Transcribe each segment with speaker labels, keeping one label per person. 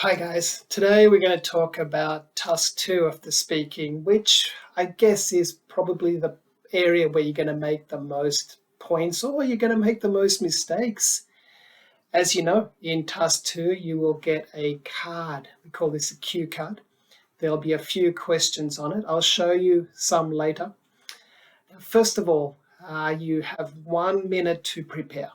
Speaker 1: Hi guys, today we're going to talk about task 2 of the speaking, which I guess is probably the area where you're going to make the most points or you're going to make the most mistakes. As you know, in task 2 you will get a card. We call this a cue card. There'll be a few questions on it. I'll show you some later. First of all, you have 1 minute to prepare.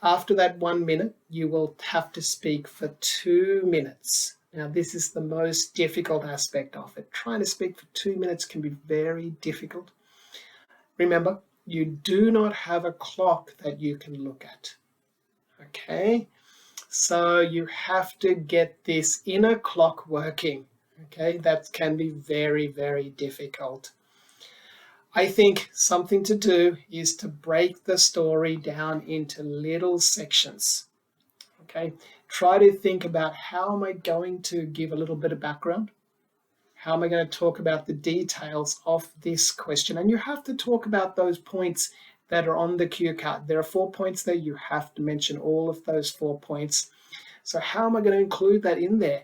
Speaker 1: After that 1 minute, you will have to speak for 2 minutes. Now, this is the most difficult aspect of it. Trying to speak for 2 minutes can be very difficult. Remember, you do not have a clock that you can look at. Okay? So you have to get this inner clock working. Okay? That can be very, very difficult. I think something to do is to break the story down into little sections. Okay, try to think about how am I going to give a little bit of background? How am I going to talk about the details of this question? And you have to talk about those points that are on the cue card. There are 4 points there. You have to mention all of those 4 points. So how am I going to include that in there?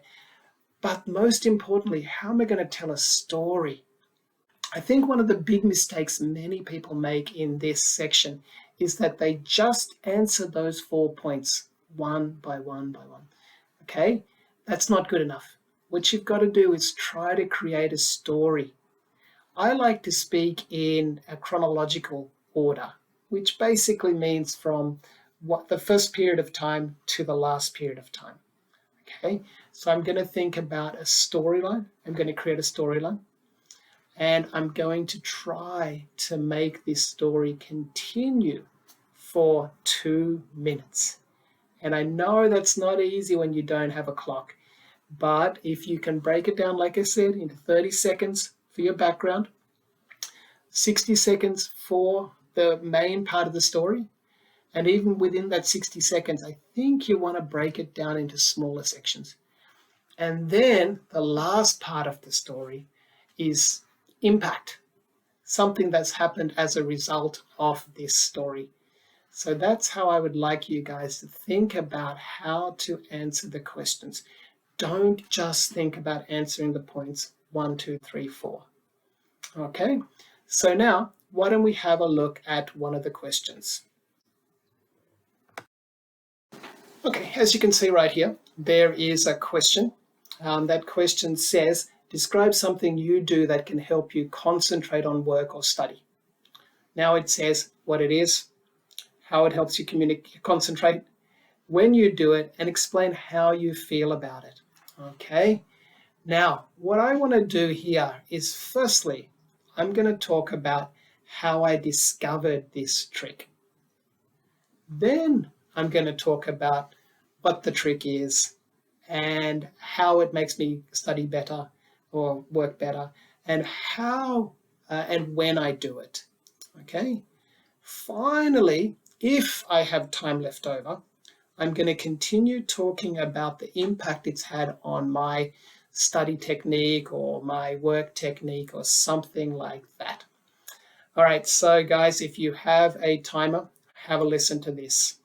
Speaker 1: But most importantly, how am I going to tell a story? I think one of the big mistakes many people make in this section is that they just answer those 4 points one by one by one. Okay, that's not good enough. What you've got to do is try to create a story. I like to speak in a chronological order, which basically means from the first period of time to the last period of time. Okay, so I'm going to think about a storyline. I'm going to create a storyline. And I'm going to try to make this story continue for 2 minutes. And I know that's not easy when you don't have a clock. But if you can break it down, like I said, into 30 seconds for your background, 60 seconds for the main part of the story, and even within that 60 seconds, I think you want to break it down into smaller sections. And then the last part of the story is impact, something that's happened as a result of this story. So that's how I would like you guys to think about how to answer the questions. Don't just think about answering the points 1, 2, 3, 4. Okay, so now why don't we have a look at one of the questions? Okay, as you can see right here, there is a question. That question says, describe something you do that can help you concentrate on work or study. Now it says what it is, how it helps you concentrate, when you do it, and explain how you feel about it. Okay, now what I want to do here is firstly, I'm going to talk about how I discovered this trick. Then I'm going to talk about what the trick is and how it makes me study better or work better, and how and when I do it. Okay. Finally, if I have time left over, I'm going to continue talking about the impact it's had on my study technique or my work technique or something like that. All right, so guys, if you have a timer, have a listen to this.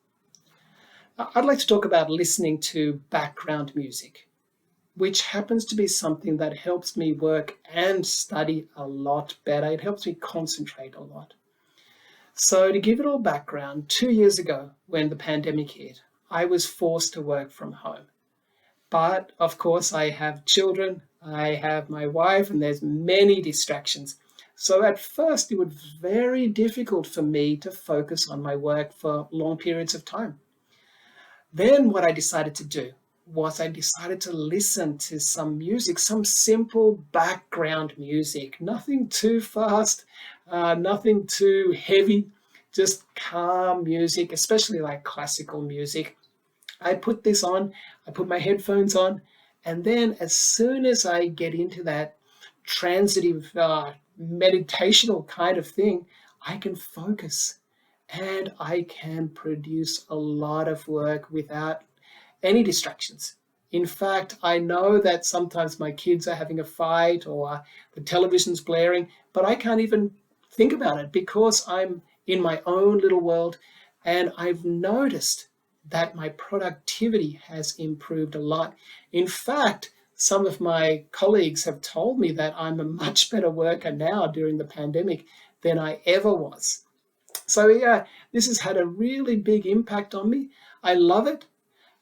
Speaker 1: I'd like to talk about listening to background music, which happens to be something that helps me work and study a lot better. It helps me concentrate a lot. So to give it all background, 2 years ago when the pandemic hit, I was forced to work from home. But of course I have children, I have my wife, and there's many distractions. So at first it was very difficult for me to focus on my work for long periods of time. Then what I decided to do was I decided to listen to some music, some simple background music, nothing too fast, nothing too heavy, just calm music, especially like classical music. I put this on, I put my headphones on, and then as soon as I get into that transitive, meditational kind of thing, I can focus and I can produce a lot of work without any distractions. In fact, I know that sometimes my kids are having a fight or the television's blaring, but I can't even think about it because I'm in my own little world. And I've noticed that my productivity has improved a lot. In fact, some of my colleagues have told me that I'm a much better worker now during the pandemic than I ever was. So yeah, this has had a really big impact on me. I love it.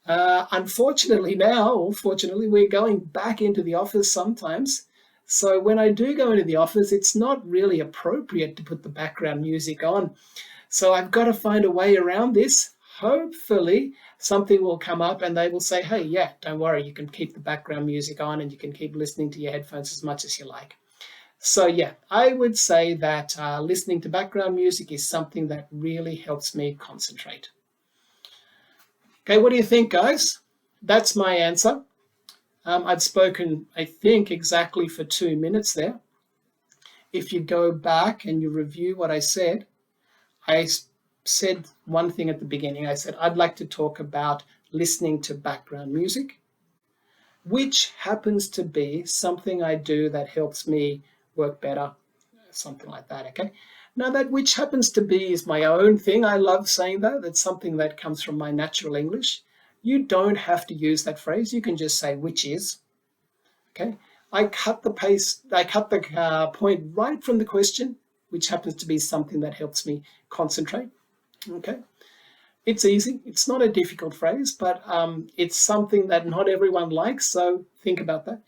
Speaker 1: Unfortunately now, or fortunately, we're going back into the office sometimes. So when I do go into the office, it's not really appropriate to put the background music on. So I've got to find a way around this. Hopefully something will come up and they will say, hey, yeah, don't worry, you can keep the background music on and you can keep listening to your headphones as much as you like. So yeah, I would say that listening to background music is something that really helps me concentrate. Okay, what do you think, guys? That's my answer. I've spoken, I think, exactly for 2 minutes there. If you go back and you review what I said one thing at the beginning. I said, I'd like to talk about listening to background music, which happens to be something I do that helps me work better, something like that, okay? Now that which happens to be is my own thing. I love saying that. That's something that comes from my natural English. You don't have to use that phrase. You can just say which is, okay? I cut the point right from the question, which happens to be something that helps me concentrate. Okay, it's easy. It's not a difficult phrase, but it's something that not everyone likes, so think about that.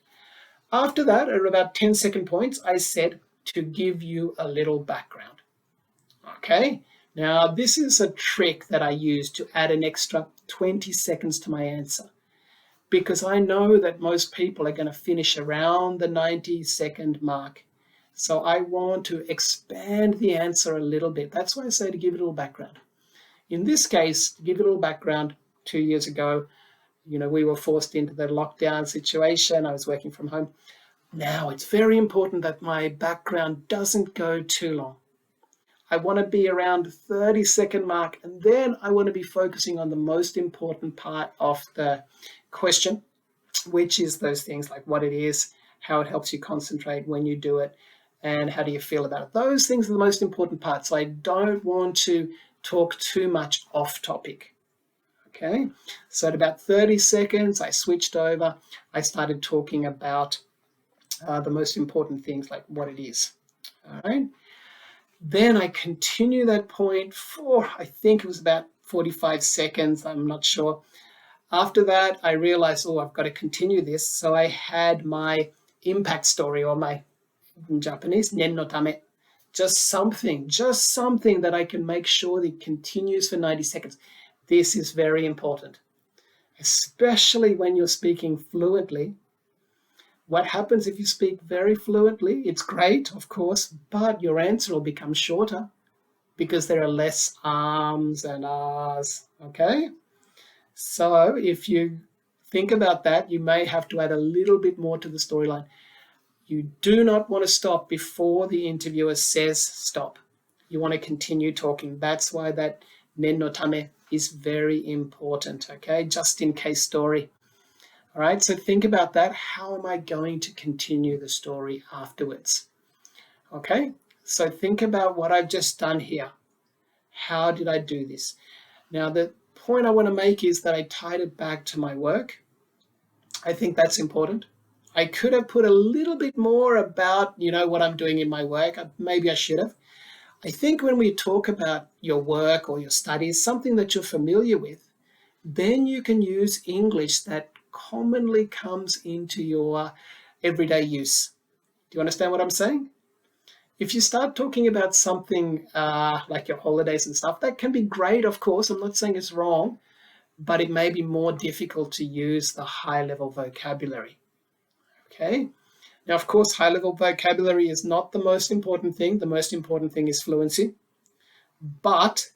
Speaker 1: After that, at about 10-second points, I said to give you a little background. Okay, now this is a trick that I use to add an extra 20 seconds to my answer, because I know that most people are going to finish around the 90-second mark. So I want to expand the answer a little bit. That's why I say to give it a little background. In this case, to give it a little background, 2 years ago, we were forced into the lockdown situation. I was working from home. Now, it's very important that my background doesn't go too long. I want to be around the 30-second mark, and then I want to be focusing on the most important part of the question, which is those things like what it is, how it helps you concentrate when you do it, and how do you feel about it. Those things are the most important parts. So I don't want to talk too much off topic. Okay, so at about 30 seconds, I switched over. I started talking about the most important things, like what it is. All right. Then I continue that point for, I think it was about 45 seconds. I'm not sure. After that, I realized, I've got to continue this. So I had my impact story, or my, in Japanese, nen no tame. Just something that I can make sure that continues for 90 seconds. This is very important, especially when you're speaking fluently. What happens if you speak very fluently? It's great, of course, but your answer will become shorter because there are less ums and ahs, okay? So if you think about that, you may have to add a little bit more to the storyline. You do not want to stop before the interviewer says stop. You want to continue talking. That's why that nen no tame is very important, okay? Just in case story. All right, so think about that. How am I going to continue the story afterwards? Okay, so think about what I've just done here. How did I do this? Now, the point I want to make is that I tied it back to my work. I think that's important. I could have put a little bit more about, what I'm doing in my work. Maybe I should have. I think when we talk about your work or your studies, something that you're familiar with, then you can use English that commonly comes into your everyday use. Do you understand what I'm saying? If you start talking about something like your holidays and stuff, that can be great, of course. I'm not saying it's wrong, but it may be more difficult to use the high-level vocabulary. Okay? Now, of course, high-level vocabulary is not the most important thing. The most important thing is fluency. But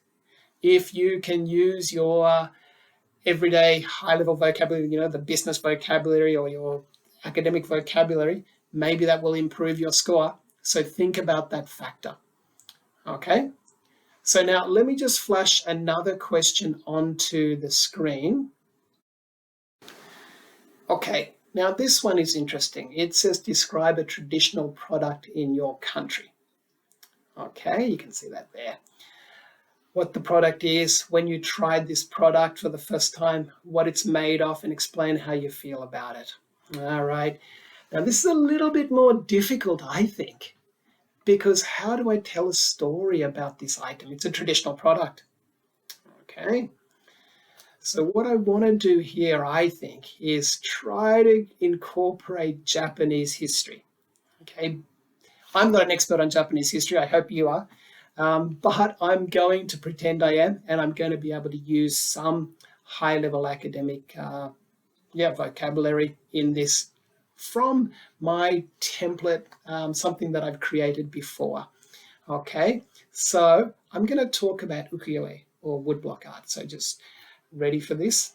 Speaker 1: if you can use your everyday high-level vocabulary, the business vocabulary or your academic vocabulary, maybe that will improve your score. So think about that factor. Okay? So now let me just flash another question onto the screen. Okay, now this one is interesting. It says describe a traditional product in your country. Okay, you can see that there. what the product is, when you tried this product for the first time, what it's made of, and explain how you feel about it. All right. Now, this is a little bit more difficult, I think, because how do I tell a story about this item? It's a traditional product. Okay. So what I want to do here, I think, is try to incorporate Japanese history. Okay. I'm not an expert on Japanese history. I hope you are. But I'm going to pretend I am, and I'm going to be able to use some high-level academic vocabulary in this from my template, something that I've created before. Okay, so I'm going to talk about ukiyo-e, or woodblock art. So just ready for this?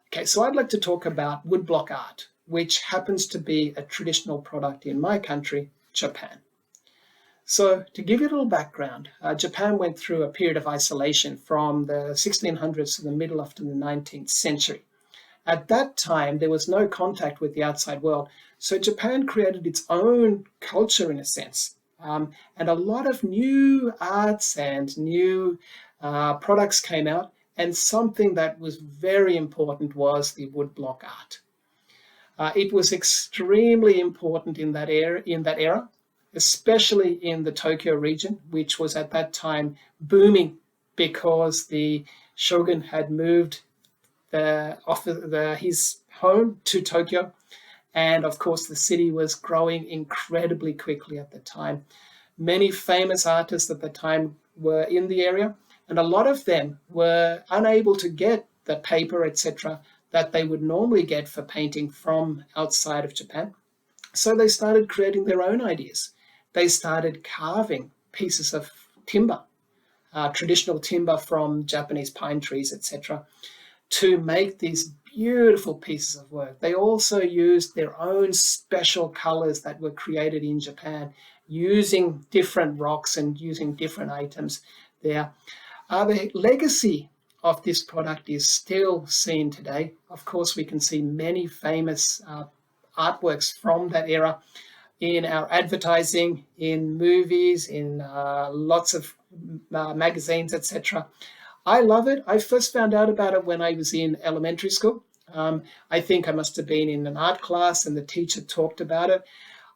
Speaker 1: Okay, so I'd like to talk about woodblock art, which happens to be a traditional product in my country, Japan. So to give you a little background, Japan went through a period of isolation from the 1600s to the middle of the 19th century. At that time, there was no contact with the outside world, so Japan created its own culture in a sense. And a lot of new arts and new products came out, and something that was very important was the woodblock art. It was extremely important in that era, especially in the Tokyo region, which was at that time booming because the shogun had moved his home to Tokyo. And of course, the city was growing incredibly quickly at the time. Many famous artists at the time were in the area, and a lot of them were unable to get the paper, etc., that they would normally get for painting from outside of Japan. So they started creating their own ideas. They started carving pieces of timber, traditional timber from Japanese pine trees, etc., to make these beautiful pieces of work. They also used their own special colors that were created in Japan, using different rocks and using different items there. The legacy of this product is still seen today. Of course, we can see many famous artworks from that era in our advertising, in movies, in lots of magazines, etc. I love it. I first found out about it when I was in elementary school. I think I must have been in an art class and the teacher talked about it.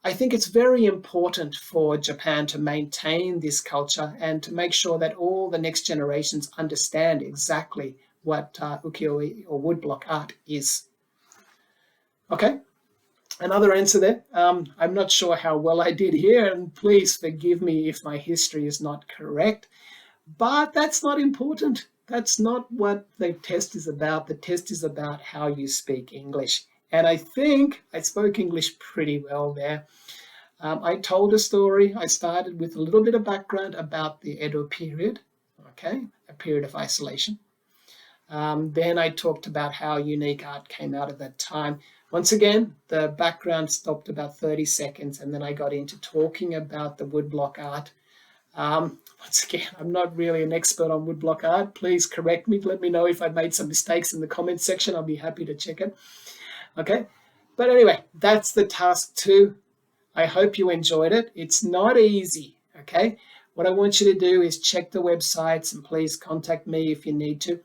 Speaker 1: I think it's very important for Japan to maintain this culture and to make sure that all the next generations understand exactly what ukiyo-e or woodblock art is. Okay, another answer there. I'm not sure how well I did here, and please forgive me if my history is not correct, but that's not important. That's not what the test is about. The test is about how you speak English. And I think I spoke English pretty well there. I told a story. I started with a little bit of background about the Edo period, okay, a period of isolation. Then I talked about how unique art came out at that time. Once again, the background stopped about 30 seconds, and then I got into talking about the woodblock art. Once again, I'm not really an expert on woodblock art. Please correct me. Let me know if I made some mistakes in the comments section. I'll be happy to check it. Okay, but anyway, that's the task 2. I hope you enjoyed it. It's not easy, okay? What I want you to do is check the websites, and please contact me if you need to.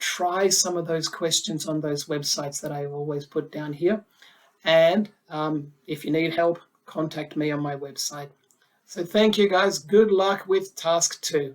Speaker 1: Try some of those questions on those websites that I always put down here. And if you need help, contact me on my website. So thank you, guys. Good luck with task 2.